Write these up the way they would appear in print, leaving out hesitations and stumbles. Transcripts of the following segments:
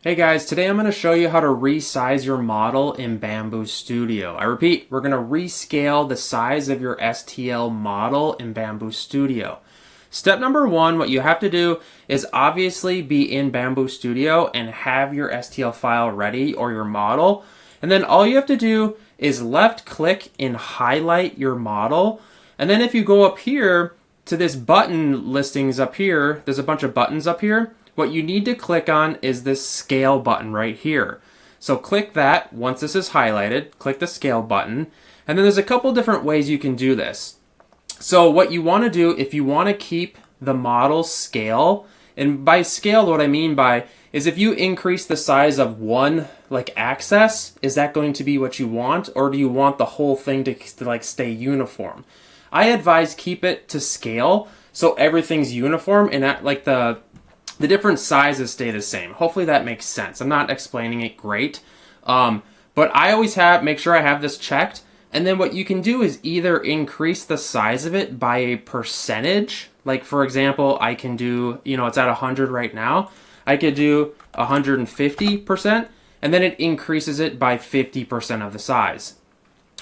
Hey guys, today I'm going to show you how to resize your model in Bambu Studio. I repeat, we're going to rescale the size of your STL model in Bambu Studio. Step number one, what you have to do is obviously be in Bambu Studio and have your STL file ready or your model. And then all you have to do is left click and highlight your model. And then if you go up here to this button listings up here, there's a bunch of buttons up here. What you need to click on is this scale button right here. So click that. Once this is highlighted, click the scale button. And then there's a couple different ways you can do this. So what you want to do, if you want to keep the model scale, and by scale what I mean by is if you increase the size of one axis, is that going to be what you want, or do you want the whole thing to stay uniform? I advise keep it to scale so everything's uniform and the different sizes stay the same. Hopefully that makes sense. I'm not explaining it great, but I always make sure I have this checked. And then what you can do is either increase the size of it by a percentage. Like for example, I can do, it's at 100 right now. I could do 150%, and then it increases it by 50% of the size.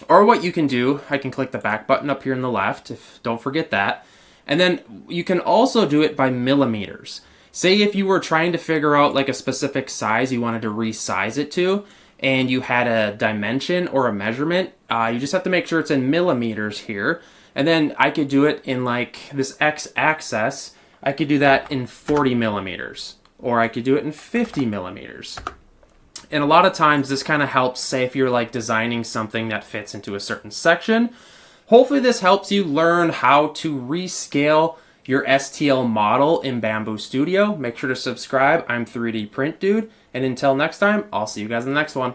Or what you can do, I can click the back button up here on the left, don't forget that. And then you can also do it by millimeters. Say if you were trying to figure out a specific size you wanted to resize it to, and you had a dimension or a measurement, you just have to make sure it's in millimeters here. And then I could do it in this x-axis. I could do that in 40 millimeters, or I could do it in 50 millimeters. And a lot of times this kind of helps, say if you're designing something that fits into a certain section. Hopefully this helps you learn how to rescale your STL model in Bambu Studio. Make sure to subscribe. I'm 3D Print Dude. And until next time, I'll see you guys in the next one.